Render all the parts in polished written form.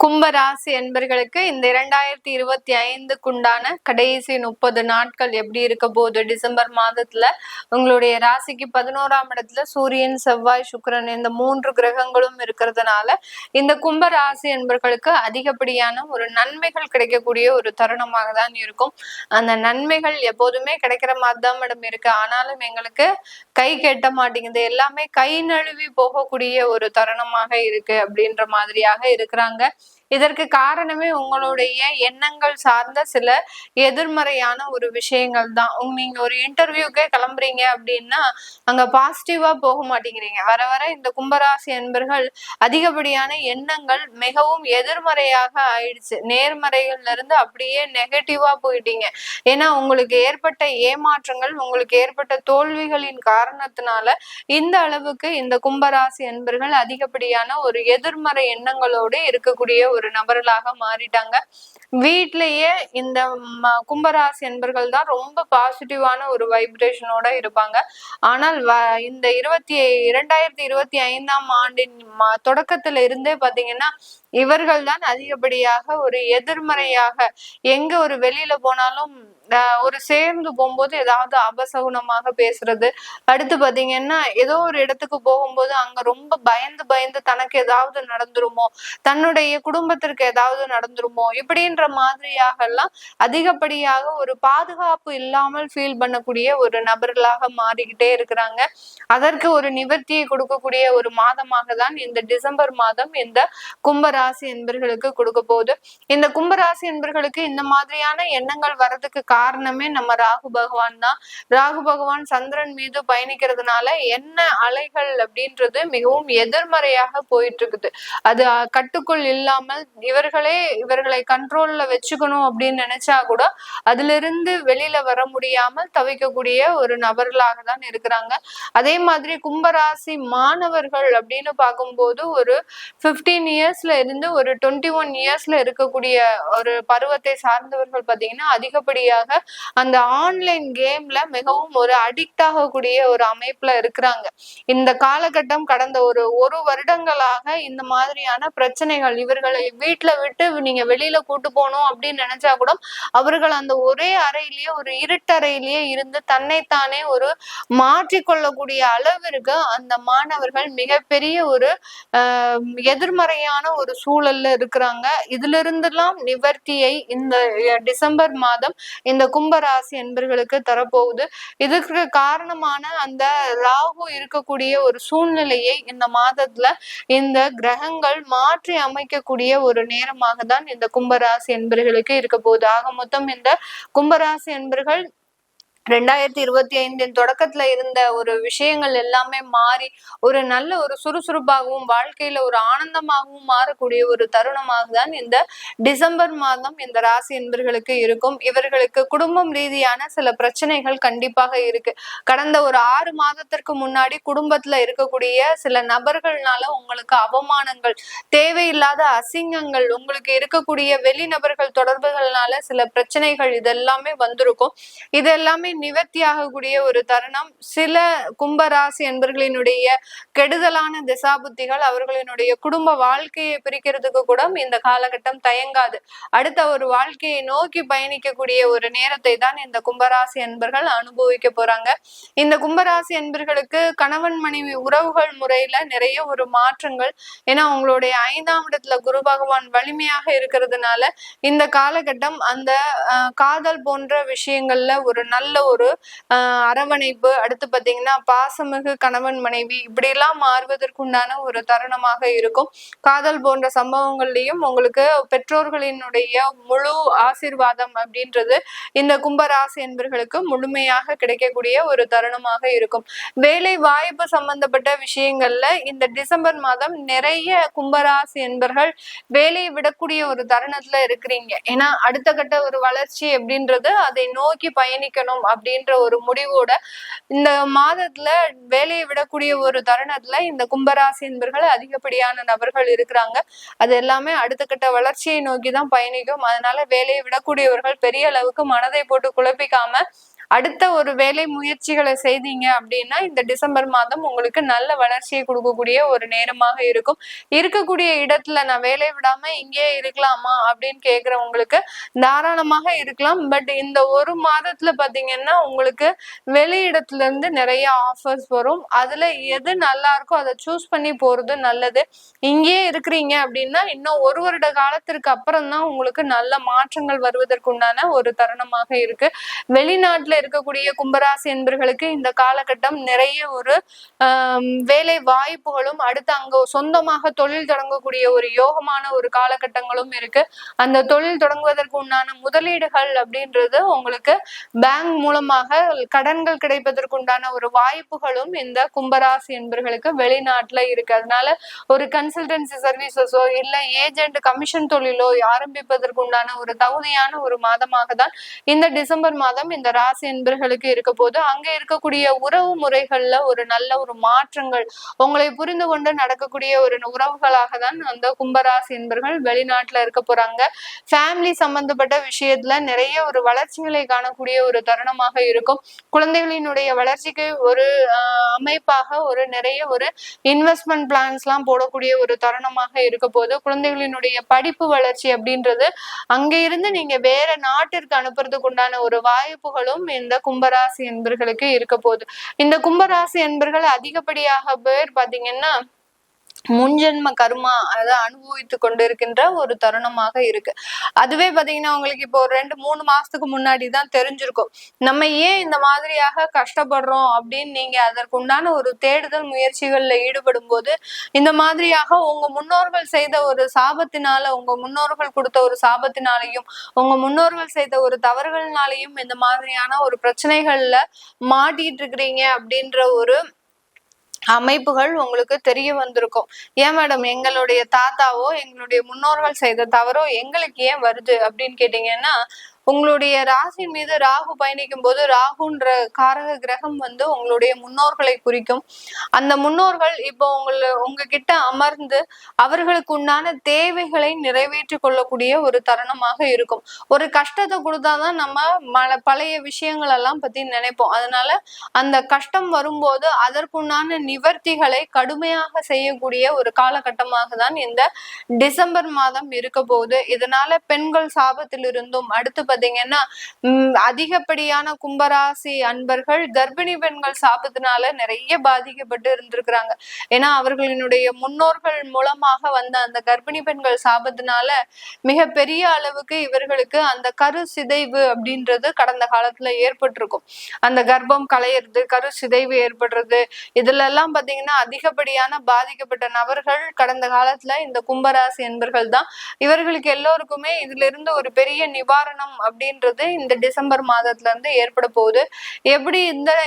கும்பராசி என்பர்களுக்கு இந்த 2025க்குண்டான கடைசி 30 நாட்கள் எப்படி இருக்க போகுது? டிசம்பர் மாதத்துல உங்களுடைய ராசிக்கு 11ஆம் இடத்துல சூரியன், செவ்வாய், சுக்கிரன் இந்த 3 கிரகங்களும் இருக்கிறதுனால இந்த கும்பராசி என்பர்களுக்கு அதிகப்படியான ஒரு நன்மைகள் கிடைக்கக்கூடிய ஒரு தருணமாக தான் இருக்கும். அந்த நன்மைகள் எப்போதுமே கிடைக்கிற மாதிரி தான் மேடம் இருக்கு. ஆனாலும் எங்களுக்கு கை கெட்ட மாட்டேங்குது, எல்லாமே கை நழுவி போகக்கூடிய ஒரு தருணமாக இருக்கு அப்படின்ற மாதிரியாக இருக்கிறாங்க. இதற்கு காரணமே உங்களுடைய எண்ணங்கள் சார்ந்த சில எதிர்மறையான ஒரு விஷயங்கள் தான். நீங்க ஒரு இன்டர்வியூக்கே கிளம்புறீங்க அப்படின்னா அங்க பாசிட்டிவா போக மாட்டேங்கிறீங்க. வர வர இந்த கும்பராசி என்பர்கள் அதிகப்படியான எண்ணங்கள் மிகவும் எதிர்மறையாக ஆயிடுச்சு. நேர்மறைகள்ல இருந்து அப்படியே நெகட்டிவா போயிட்டீங்க. ஏன்னா உங்களுக்கு ஏற்பட்ட ஏமாற்றங்கள், உங்களுக்கு ஏற்பட்ட தோல்விகளின் காரணத்தினால இந்த அளவுக்கு இந்த கும்பராசி என்பர்கள் அதிகப்படியான ஒரு எதிர்மறை எண்ணங்களோடு இருக்கக்கூடிய ஒரு நபர்களாக மாறிட்டாங்க. வீட்லயே இந்த கும்பராசி என்பர்கள் தான் ரொம்ப பாசிட்டிவான ஒரு வைப்ரேஷனோட இருப்பாங்க. ஆனால் இந்த 2025ஆம் ஆண்டின் தொடக்கத்துல இருந்தே பாத்தீங்கன்னா இவர்கள் தான் அதிகப்படியாக ஒரு எதிர்மறையாக, எங்க ஒரு வெளியில போனாலும் ஒரு சேர்ந்து போகும்போது ஏதாவது அபசகுனமாக பேசுறது, அடுத்து பாத்தீங்கன்னா ஏதோ ஒரு இடத்துக்கு போகும்போது அங்க ரொம்ப பயந்து பயந்து தனக்கு ஏதாவது நடந்துருமோ, தன்னுடைய குடும்பத்திற்கு ஏதாவது நடந்துருமோ, இப்படின்ற மாதிரியாக எல்லாம் அதிகப்படியாக ஒரு பாதுகாப்பு இல்லாமல் ஃபீல் பண்ணக்கூடிய ஒரு நபர்களாக மாறிக்கிட்டே இருக்கிறாங்க. அதற்கு ஒரு நிவர்த்தியை கொடுக்கக்கூடிய ஒரு மாதமாக தான் இந்த டிசம்பர் மாதம் இந்த கும்பராசி என்பர்களுக்கு கொடுக்க போகுது. இந்த கும்பராசி என்பர்களுக்கு இந்த மாதிரியான எண்ணங்கள் வர்றதுக்கு காரணமே நம்ம ராகு பகவான் தான். ராகு பகவான் சந்திரன் மீது பயணிக்கிறதுனால என்ன அலைகள் அப்படின்றது மிகவும் எதிர்மறையாக போயிட்டு இருக்குது. அது கட்டுக்குள் இல்லாமல் இவர்களை கண்ட்ரோல்ல வச்சுக்கணும் அப்படின்னு நினைச்சா கூட அதுல இருந்து வெளியில வர முடியாமல் தவிக்கக்கூடிய ஒரு நபர்களாக தான் இருக்கிறாங்க. அதே மாதிரி கும்பராசி மாணவர்கள் அப்படின்னு பார்க்கும்போது ஒரு 15 இயர்ஸ்ல இருந்து ஒரு 21 இயர்ஸ்ல இருக்கக்கூடிய ஒரு பருவத்தை சார்ந்தவர்கள் பாத்தீங்கன்னா அதிகப்படியாக அந்த ஆன்லைன் கேம்ல மிகவும் ஒரு அடிக்ட் ஆகக்கூடிய ஒரு அமைப்புல இருக்கிறாங்க. இந்த காலகட்டம் கடந்த ஒரு வருடங்களாக இந்த மாதிரியான பிரச்சனைகள், இவர்களை வீட்டுல விட்டு நீங்க வெளியில கூட்டு போகணும் அப்படின்னு நினைச்சா கூட அவர்கள் அந்த ஒரே அறையிலேயே, ஒரு இருட்டறையிலேயே இருந்து தன்னைத்தானே ஒரு மாற்றிக்கொள்ளக்கூடிய அளவிற்கு அந்த மாணவர்கள் மிகப்பெரிய ஒரு எதிர்மறையான ஒரு சூழல்ல இருக்கிறாங்க. இதுல இருந்தெல்லாம் நிவர்த்தியை இந்த டிசம்பர் மாதம் இந்த கும்பராசி என்பர்களுக்கு தரப்போகுது. இதுக்கு காரணமான அந்த ராகு இருக்கக்கூடிய ஒரு சூழ்நிலையை இந்த மாதத்துல இந்த கிரகங்கள் மாற்றி அமைக்கக்கூடிய ஒரு நேரமாக தான் இந்த கும்பராசி என்பர்களுக்கு இருக்க போகுது. ஆக மொத்தம் இந்த கும்பராசி என்பர்கள் 2025 தொடக்கத்துல இருந்த ஒரு விஷயங்கள் எல்லாமே மாறி ஒரு நல்ல ஒரு சுறுசுறுப்பாகவும் வாழ்க்கையில ஒரு ஆனந்தமாகவும் மாறக்கூடிய ஒரு தருணமாக தான் இந்த டிசம்பர் மாதம் இந்த ராசி என்பர்களுக்கு இருக்கும். இவர்களுக்கு குடும்பம் ரீதியான சில பிரச்சனைகள் கண்டிப்பாக இருக்கு. கடந்த ஒரு 6 மாதத்திற்கு முன்னாடி குடும்பத்துல இருக்கக்கூடிய சில நபர்கள்னால உங்களுக்கு அவமானங்கள், தேவையில்லாத அசிங்கங்கள், உங்களுக்கு இருக்கக்கூடிய வெளிநபர்கள் தொடர்புகள்னால சில பிரச்சனைகள் இதெல்லாமே வந்திருக்கும். இது எல்லாமே நிவர்த்தி ஆகக்கூடிய ஒரு தருணம். சில கும்பராசி என்பர்களினுடைய கெடுதலான திசாபுத்திகள் அவர்களினுடைய குடும்ப வாழ்க்கையை பிரிக்கிறதுக்கு கூட இந்த காலகட்டம் தயங்காது. அடுத்த ஒரு வாழ்க்கையை நோக்கி பயணிக்கக்கூடிய ஒரு நேரத்தை தான் இந்த கும்பராசி என்பர்கள் அனுபவிக்க போறாங்க. இந்த கும்பராசி என்பர்களுக்கு கணவன் மனைவி உறவுகள் முறையில நிறைய ஒரு மாற்றங்கள், ஏன்னா உங்களுடைய 5ஆம் இடத்துல குரு பகவான் வலிமையாக இருக்கிறதுனால இந்த காலகட்டம் அந்த காதல் போன்ற விஷயங்கள்ல ஒரு நல்ல ஒரு அரவணைப்பு, அடுத்து பாத்தீங்கன்னா பாசமிகு கணவன் மனைவி இப்படி எல்லாம் மாறுவதற்குண்டான ஒரு தருணமாக இருக்கும். காதல் போன்ற சம்பவங்கள்லயும் உங்களுக்கு பெற்றோர்களினுடைய முழு ஆசீர்வாதம் அப்படின்றது இந்த கும்பராசி என்பர்களுக்கு முழுமையாக கிடைக்கக்கூடிய ஒரு தருணமாக இருக்கும். வேலை வாய்ப்பு சம்பந்தப்பட்ட விஷயங்கள்ல இந்த டிசம்பர் மாதம் நிறைய கும்பராசி என்பர்கள் வேலையை விடக்கூடிய ஒரு தருணத்துல இருக்கிறீங்க. ஏன்னா அடுத்த கட்ட ஒரு வளர்ச்சி அப்படின்றது அதை நோக்கி பயணிக்கணும் அப்படின்ற ஒரு முடிவோட இந்த மாதத்துல வேலையை விடக்கூடிய ஒரு தருணத்துல இந்த கும்பராசி என்பர்கள் அதிகப்படியான நபர்கள் இருக்கிறாங்க. அது எல்லாமே அடுத்த கட்ட வளர்ச்சியை நோக்கி தான் பயணிக்கும். அதனால வேலையை விடக்கூடியவர்கள் பெரிய அளவுக்கு மனதை போட்டு குழப்பிக்காம அடுத்த ஒரு வேலை முயற்சிகளை செய்தீங்க அப்படின்னா இந்த டிசம்பர் மாதம் உங்களுக்கு நல்ல வளர்ச்சியை கொடுக்கக்கூடிய ஒரு நேரமாக இருக்கும். இருக்கக்கூடிய இடத்துல நான் வேலையை விடாம இங்கே இருக்கலாமா அப்படின்னு கேக்குறவங்களுக்கு தாராளமாக இருக்கலாம். பட் இந்த ஒரு மாதத்துல பாத்தீங்கன்னா உங்களுக்கு வெளி இடத்துல இருந்து நிறைய ஆஃபர்ஸ் வரும். அதுல எது நல்லா இருக்கோ அதை சூஸ் பண்ணி போறது நல்லது. இங்கேயே இருக்கிறீங்க அப்படின்னா இன்னும் ஒரு வருட காலத்திற்கு அப்புறம் தான் உங்களுக்கு நல்ல மாற்றங்கள் வருவதற்குண்டான ஒரு தருணமாக இருக்கு. வெளிநாட்டுல இருக்கக்கூடிய கும்பராசி என்பர்களுக்கு இந்த காலகட்டம் நிறைய ஒரு வேலை வாய்ப்புகளும் அடுத்து அங்க சொந்தமாக தொழில் தொடங்கக்கூடிய ஒரு யோகமான ஒரு காலகட்டங்களும் இருக்கு. அந்த தொழில் தொடங்குவதற்கு உண்டான முதலீடுகள் அப்படின்றது உங்களுக்கு பேங்க் மூலமாக கடன்கள் கிடைப்பதற்கு உண்டான ஒரு வாய்ப்புகளும் இந்த கும்பராசி என்பர்களுக்கு வெளிநாட்டுல இருக்கு. அதனால ஒரு கன்சல்டன்சி சர்வீசஸோ இல்ல ஏஜென்ட் கமிஷன் தொழிலோ ஆரம்பிப்பதற்கு உண்டான ஒரு தகுதியான ஒரு மாதமாக தான் இந்த டிசம்பர் மாதம் இந்த ராசி என்பர்களுக்கு இருக்க போது அங்க இருக்கக்கூடிய உறவு முறைகள்ல ஒரு நல்ல ஒரு மாற்றங்கள் உங்களை புரிந்து கொண்டு நடக்கக்கூடிய ஒரு உறவுகளாக தான் அந்த கும்பராசி என்பர்கள் வெளிநாட்டுல இருக்க போறாங்க. ஃபேமிலி சம்பந்தப்பட்ட விஷயத்துல நிறைய ஒரு வளர்ச்சிகளை காணக்கூடிய ஒரு தருணமாக இருக்கும். குழந்தைகளினுடைய வளர்ச்சிக்கு ஒரு அமைப்பாக ஒரு நிறைய ஒரு இன்வெஸ்ட்மெண்ட் பிளான்ஸ் எல்லாம் போடக்கூடிய ஒரு தருணமாக இருக்க போது குழந்தைகளினுடைய படிப்பு வளர்ச்சி அப்படின்றது அங்க இருந்து நீங்க வேற நாட்டிற்கு அனுப்புறதுக்கு உண்டான ஒரு வாய்ப்புகளும் இந்த கும்பராசி என்பர்களுக்கு இருக்க போகுது. இந்த கும்பராசி என்பர்கள் அதிகப்படியாக பேர் பாத்தீங்கன்னா முன்ஜென்ம கர்மா அதை அனுபவித்து கொண்டு இருக்கின்ற ஒரு தருணமாக இருக்கு. அதுவே பாத்தீங்கன்னா உங்களுக்கு இப்போ ஒரு 2-3 மாசத்துக்கு முன்னாடிதான் தெரிஞ்சிருக்கும் நம்ம ஏன் இந்த மாதிரியாக கஷ்டப்படுறோம் அப்படின்னு. நீங்க அதற்கு உண்டான ஒரு தேடுதல் முயற்சிகள்ல ஈடுபடும் போது இந்த மாதிரியாக உங்க முன்னோர்கள் செய்த ஒரு சாபத்தினால உங்க முன்னோர்கள் கொடுத்த ஒரு சாபத்தினாலையும் உங்க முன்னோர்கள் செய்த ஒரு தவறுகள்னாலையும் இந்த மாதிரியான ஒரு பிரச்சனைகள்ல மாட்டிட்டு இருக்கிறீங்க அப்படின்ற ஒரு அமைப்புகள் உங்களுக்கு தெரிய வந்திருக்கும். ஏன் மேடம் எங்களுடைய தாத்தாவோ எங்களுடைய முன்னோர்கள் செய்த தவறோ எங்களுக்கு ஏன் வருது அப்படின்னு கேட்டீங்கன்னா உங்களுடைய ராசியின் மீது ராகு பயணிக்கும் போது ராகுன்ற காரக கிரகம் உங்களுடைய முன்னோர்களை குறிக்கும். அந்த முன்னோர்கள் இப்போ உங்ககிட்ட அமர்ந்து அவர்களுக்கு உண்டான தேவைகளை நிறைவேற்றி கொள்ளக்கூடிய ஒரு தருணமாக இருக்கும். ஒரு கஷ்டத்தை கொடுத்தாதான் நம்ம பழைய விஷயங்கள் எல்லாம் பத்தி நினைப்போம். அதனால அந்த கஷ்டம் வரும்போது அதற்குண்டான நிவர்த்திகளை கடுமையாக செய்யக்கூடிய ஒரு காலகட்டமாக தான் இந்த டிசம்பர் மாதம் இருக்க போகுது. இதனால பெண்கள் சாபத்திலிருந்தும் அடுத்து பாத்தீங்கன்னா அதிகப்படியான கும்பராசி அன்பர்கள் கர்ப்பிணி பெண்கள் சாபத்தினால நிறைய பாதிக்கப்பட்டு இருந்திருக்கிறாங்க. ஏன்னா அவர்களினுடைய முன்னோர்கள் மூலமாக வந்த அந்த கர்ப்பிணி பெண்கள் சாபத்தினால மிக பெரிய அளவுக்கு இவர்களுக்கு அந்த கரு சிதைவு அப்படின்றது கடந்த காலத்துல ஏற்பட்டிருக்கும். அந்த கர்ப்பம் களையிறது, கரு சிதைவு ஏற்படுறது, இதுல எல்லாம் பாத்தீங்கன்னா அதிகப்படியான பாதிக்கப்பட்ட நபர்கள் கடந்த காலத்துல இந்த கும்பராசி என்பர்கள் தான். இவர்களுக்கு எல்லோருக்குமே இதுல இருந்து ஒரு பெரிய நிவாரணம் அப்படின்றது இந்த டிசம்பர் மாதத்துல இருந்து ஏற்பட போகுது. எப்படி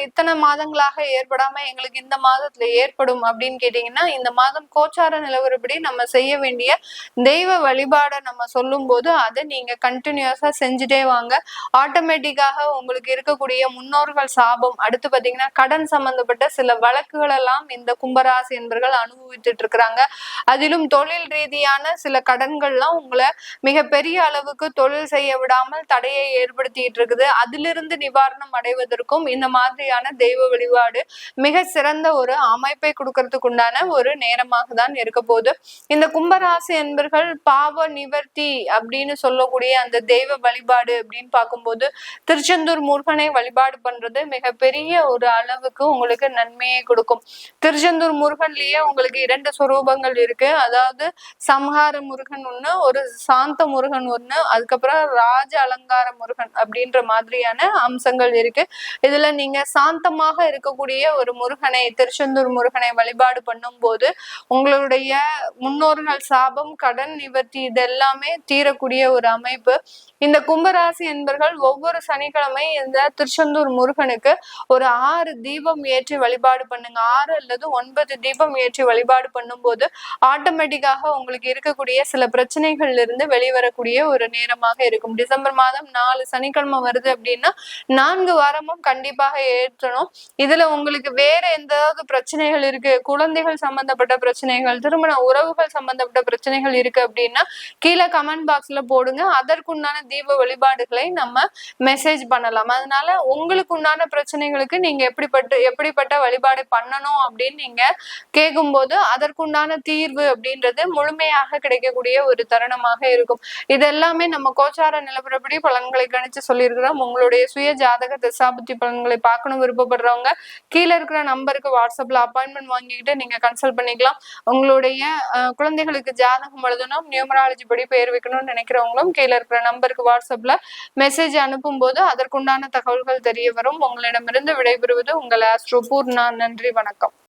இத்தனை மாதங்களாக ஏற்படாம எங்களுக்கு இந்த மாதத்துல ஏற்படும் அப்படின்னு கேட்டீங்கன்னா இந்த மாதம் கோச்சார நிலவரப்படி நம்ம செய்ய வேண்டிய தெய்வ வழிபாடை நம்ம சொல்லும் போது அதை நீங்க கண்டினியூஸா செஞ்சுட்டே வாங்க. ஆட்டோமேட்டிக்காக உங்களுக்கு இருக்கக்கூடிய முன்னோர்கள் சாபம் அடுத்து பாத்தீங்கன்னா கடன் சம்பந்தப்பட்ட சில வழக்குகள் எல்லாம் இந்த கும்பராசி என்பர்கள் அனுபவித்துட்டு இருக்கிறாங்க. அதிலும் தொழில் ரீதியான சில கடன்கள்லாம் உங்களை மிகப்பெரிய அளவுக்கு தொழில் செய்ய விடாமல் தடையை ஏற்படுத்திட்டு இருக்குது. அதிலிருந்து நிவாரணம் அடைவதற்கும் இந்த மாதிரியான தெய்வ வழிபாடு மிக சிறந்த ஒரு அமைப்பை கொடுக்கறதுக்கு உண்டான ஒரு நேரமாக தான் இருக்க போகுது. இந்த கும்பராசி என்பர்கள் பாவ நிவர்த்தி அப்படின்னு சொல்லக்கூடிய அந்த தெய்வ வழிபாடு அப்படின்னு பார்க்கும்போது திருச்செந்தூர் முருகனை வழிபாடு பண்றது மிகப்பெரிய ஒரு அளவுக்கு உங்களுக்கு நன்மையை கொடுக்கும். திருச்செந்தூர் முருகன்லயே உங்களுக்கு 2 சொரூபங்கள் இருக்கு. அதாவது சம்ஹார முருகன் ஒண்ணு, ஒரு சாந்த முருகன் ஒண்ணு, அதுக்கப்புறம் ராஜ அலங்கார முருகன் அப்படின்ற மாதிரியான அம்சங்கள் இருக்கு. இதுல நீங்க சாந்தமாக இருக்கக்கூடிய ஒரு முருகனை திருச்செந்தூர் முருகனை வழிபாடு பண்ணும் போது உங்களுடைய முன்னோர்கள் சாபம் கடன் நிவர்த்தி இதெல்லாமே தீரக்கூடிய ஒரு அமைப்பு. இந்த கும்பராசி என்பர்கள் ஒவ்வொரு சனிக்கிழமை இந்த திருச்செந்தூர் முருகனுக்கு ஒரு 6 தீபம் ஏற்றி வழிபாடு பண்ணுங்க. 6 அல்லது 9 தீபம் ஏற்றி வழிபாடு பண்ணும் போது ஆட்டோமேட்டிக்காக உங்களுக்கு இருக்கக்கூடிய சில பிரச்சனைகள்ல இருந்து வெளிவரக்கூடிய ஒரு நேரமாக இருக்கும். டிசம்பர் மாதம் 4 சனிக்கிழமை வருது அப்படின்னா 4 வாரமும் கண்டிப்பாக ஏற்றணும். இதுல உங்களுக்கு வேற எந்தாவது பிரச்சனைகள் இருக்கு, குழந்தைகள் சம்பந்தப்பட்ட பிரச்சனைகள், திருமண உறவுகள் சம்பந்தப்பட்ட பிரச்சனைகள் இருக்கு அப்படின்னா கீழே கமெண்ட் பாக்ஸ்ல போடுங்க. அதற்குண்டான தீப வழிபாடுகளை நம்ம மெசேஜ் பண்ணலாம். அதனால உங்களுக்கு உண்டான பிரச்சனைகளுக்கு நீங்க எப்படிப்பட்ட வழிபாடு பண்ணணும் அப்படின்னு நீங்க கேட்கும்போது அதற்குண்டான தீர்வு அப்படின்றது முழுமையாக கிடைக்கக்கூடிய ஒரு தருணமாக இருக்கும். இதெல்லாமே நம்ம கோச்சார நிலவரப்படி பலன்களை கணிச்சு சொல்லியிருக்கிறோம். உங்களுடைய சுய ஜாதக திசாபுத்தி பலன்களை பார்க்கணும் விருப்பப்படுறவங்க கீழே இருக்கிற நம்பருக்கு வாட்ஸ்அப்ல அப்பாயின்மெண்ட் வாங்கிக்கிட்டு நீங்க கன்சல்ட் பண்ணிக்கலாம். உங்களுடைய குழந்தைகளுக்கு ஜாதகம் எழுதணும், நியூமராலஜி படி பெயர் வைக்கணும்னு நினைக்கிறவங்களும் கீழே இருக்கிற நம்பருக்கு வாட்ஸ்அப்ல மெசேஜ் அனுப்பும் போது அதற்குண்டான தகவல்கள் தெரிய வரும். உங்களிடமிருந்து விடைபெறுவது உங்கள் ஆஸ்ட்ரோ பூர்ணா. நன்றி, வணக்கம்.